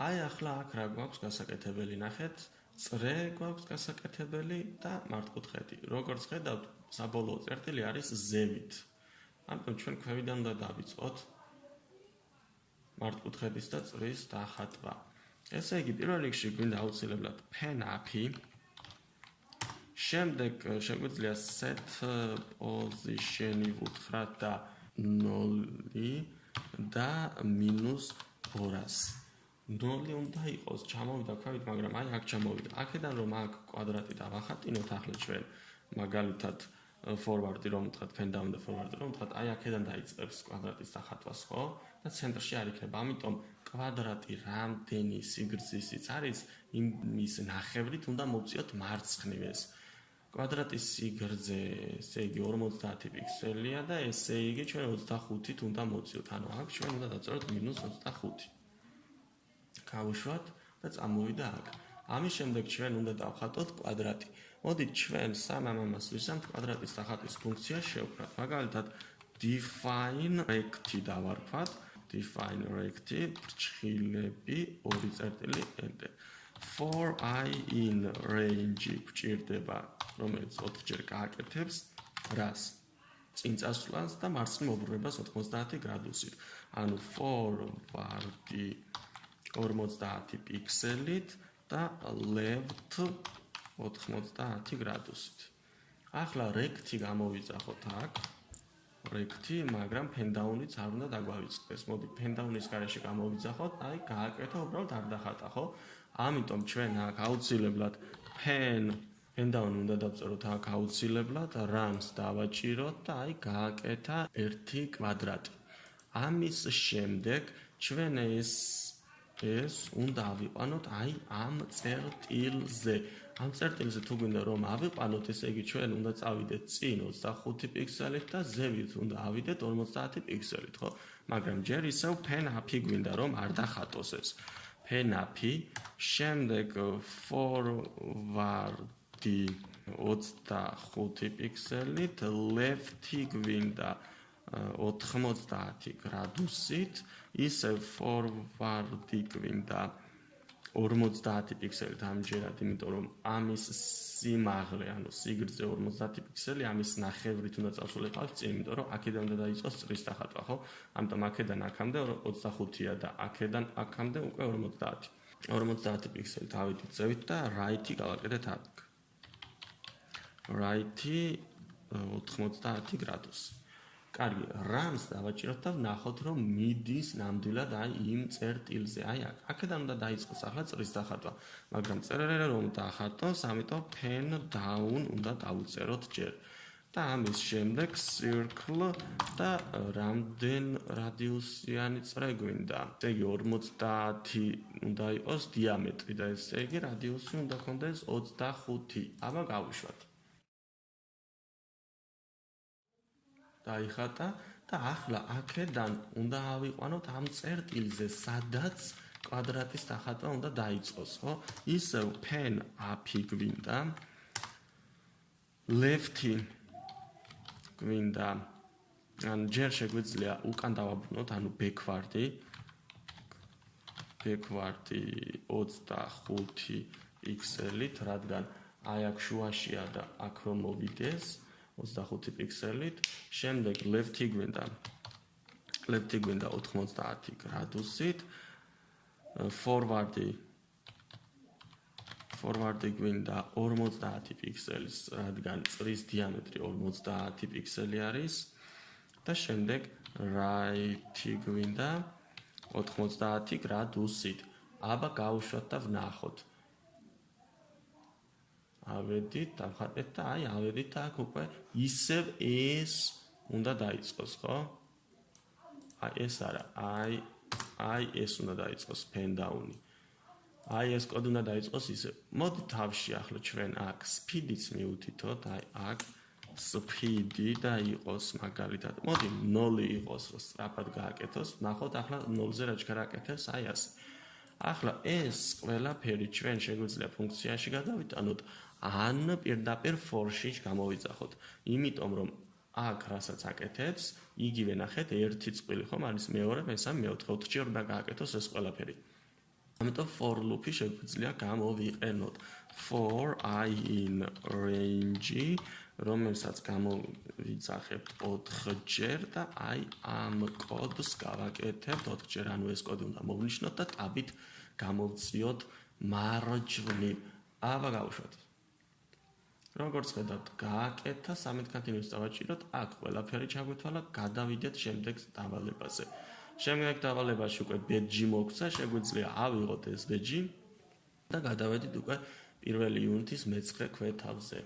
აი ახლა აქ რა გვაქვს გასაკეთებელი, ნახეთ, წრე გვაქვს გასაკეთებელი და მართკუთხედი. Როგორც ხედავთ, საბოლოო წერტილი არის ზევით. ამიტომ ჩვენ ქვევიდან უნდა დავიწყოთ მართკუთხედის და წრის დახატვა. ესე იგი, პირველ რიგში გვინდა აუცილებლად pen-up-ი. შემდეგ შეგვიძლია set position-ი ვუთხრათ და 0 და -200. 0 უნდა იყოს, ჩამოვიდა ქვევით, მაგრამ აი აქ ჩამოვიდა. აქედან რომ აქ კვადრატი დავახატინოთ, ახლა ჩვენ მაგალითად forward-ი რომ ვთქვათ, pen down და forward-ი რომ ვთქვათ, აი აქედან დაიწყებს კვადრატის დახატვას, ხო? და ცენტრში არ იქნება. ამიტომ კვადრატი რამდენი სიგრძისიც არის, იმის ნახევრით უნდა მოვწიოთ მარცხნივეს. კვადრატის სიგრძე, ესე იგი 50 პიქსელია და ესე იგი ჩვენ 25-ით უნდა მოვწიოთ. ანუ აქ ჩვენ უნდა დავწეროთ -25. გავუშვათ და წამოვიდა აქ. ამის შემდეგ ჩვენ უნდა დავხატოთ კვადრატი. მოდით ჩვენ სანამ ამას ვისამთ, კვადრატის დახატვის ფუნქცია შევქმნათ. მაგალითად define rect-ი დავარქვათ. define rect-ი ბრჭყილები 2 წერტილი enter. for I in range გვჭირდება, რომელიც 4 ჯერ გააკეთებს რას? წინ წასვლას და მარცხნივ მობრუნებას 90 გრადუსით. ანუ forward-ი 50 პიქსელით და left 90 გრადუსით. ახლა rect-ი გამოვიძახოთ აქ. rect-ი, მაგრამ pen down-იც არ უნდა დაგვავიწყდეს. მოდი pen down-ის გარეშე გამოვიძახოთ, აი გააკეთა, უბრალოდ არ დახატა, ხო? ამიტომ ჩვენ აქ აუცილებლად pen down უნდა დავწეროთ აქ აუცილებლად runs დავაჭიროთ და აი გააკეთა 1 კვადრატი. ამის შემდეგ ჩვენ ეს უნდა ავიყვანოთ აი ამ წერტილზე. ამ წერტილზე თუ გვინდა რომ ავიყვანოთ, ესე იგი ჩვენ უნდა წავიდეთ წინ 25 პიქსელით და ზევით უნდა ავიდეთ 50 პიქსელით, ხო? მაგრამ ჯერ ისევ pen-up-ი გვინდა რომ არ დახატოს ეს. pen-up-ი, შემდეგ forward-ი 25 პიქსელით, left-ი გვინდა 90 გრადუსით, ისევ forward-ი გვინდა 50 პიქსელით ამჯერად, იმიტომ რომ ამის სიმაღლე, ანუ სიგრძე 50 პიქსელი, ამის ნახევრით უნდა წავსულიყავთ წინ, იმიტომ რომ აქედან უნდა დაიწყოს წრის დახატვა, ხო? ამიტომ აქედან აქამდე 25-ია და აქედან აქამდე უკვე 50. 50 პიქსელი დავიდით ზევით და right-ი გავაკეთეთ აქ. right-ი 90 გრადუსი. კარგი, runs დავაჭიროთ და ვნახოთ რომ მიდის ნამდვილად აი იმ წერტილზე. აი აქ. აქედან უნდა დაიწყოს ახლა წრის დახატვა, მაგრამ წერერერე რომ დახატოს, ამიტომ pen down უნდა დავუწეროთ ჯერ. და ამის შემდეგ circle და რამდენ რადიუსიანი წრე გვინდა. ესე იგი 50 უნდა იყოს დიამეტრი და ესე იგი რადიუსი უნდა ქონდეს 25. აბა გავუშვათ. დაიხატა და ახლა აქედან უნდა ავიყვანოთ ამ წერტილზე, სადაც კვადრატის დახატვა უნდა დაიწყოს, ხო? ისევ pen-up-ი გვინდა. left-ი გვინდა, ანუ ჯერ შეგვიძლია უკან დავაბრუნოთ, ანუ backward-ი 25 პიქსელით, რადგან აი აქ შუაშია და აქ რომ მოვიდეს 25 პიქსელით. შემდეგ left-ი გვინდა 90 გრადუსით. forward-ი გვინდა 50 პიქსელის, რადგან წრის დიამეტრი 50 პიქსელი არის. და შემდეგ right-ი გვინდა 90 გრადუსით. აბა გავუშვათ და ვნახოთ. ავედით, დავხატეთ და აი ავედით აქ უკვე ისევ ეს უნდა დაიწყოს, ხო? აი ეს არა, აი ეს უნდა დაიწყოს pen down-ი. აი ეს კოდი უნდა დაიწყოს ისევ. მოდი თავში ახლა ჩვენ აქ speed-იც მივუთითოთ, აი აქ speed-ი და იყოს მაგალითად. მოდი 0 იყოს, რომ სწრაფად გააკეთოს. ნახოთ ახლა 0-ზე რა ჩქარაკეთებს, აი ასე. ახლა ეს ყველაფერი ჩვენ შეგვიძლია ფუნქციაში გადავიტანოთ, ან პირდაპირ for-ში გამოვიძახოთ. იმიტომ რომ აქ რასაც აკეთებს, იგივე ნახეთ, ერთი წყვილი ხომ არის, მეორე, მესამე, მეოთხე, 4 ჯერ უნდა გააკეთოს ეს ყველაფერი. ამიტომ for loop-ი შეგვიძლია გამოვიყენოთ. For I in range, რომელსაც გამოვიძახებთ 4-ჯერ და აი ამ კოდს გავაკეთებთ 4-ჯერ, ანუ ეს კოდი უნდა მოვნიშნოთ და ტაბით გამოვწიოთ მარჯვნივ. აბა გავუშვათ. როგორც ხედავთ, გააკეთა 13 continuous დავაჭიროთ, აქ ყველაფერი ჩაგვეთვალა, გადავიდეთ შემდეგ დავალებაზე. შემდეგ დავალებაში უკვე ბეჯი მოგცა, შეგვიძლია ავიღოთ ეს ბეჯი და გადავედით უკვე პირველი იუნიტის მე-9 ქვეთავზე.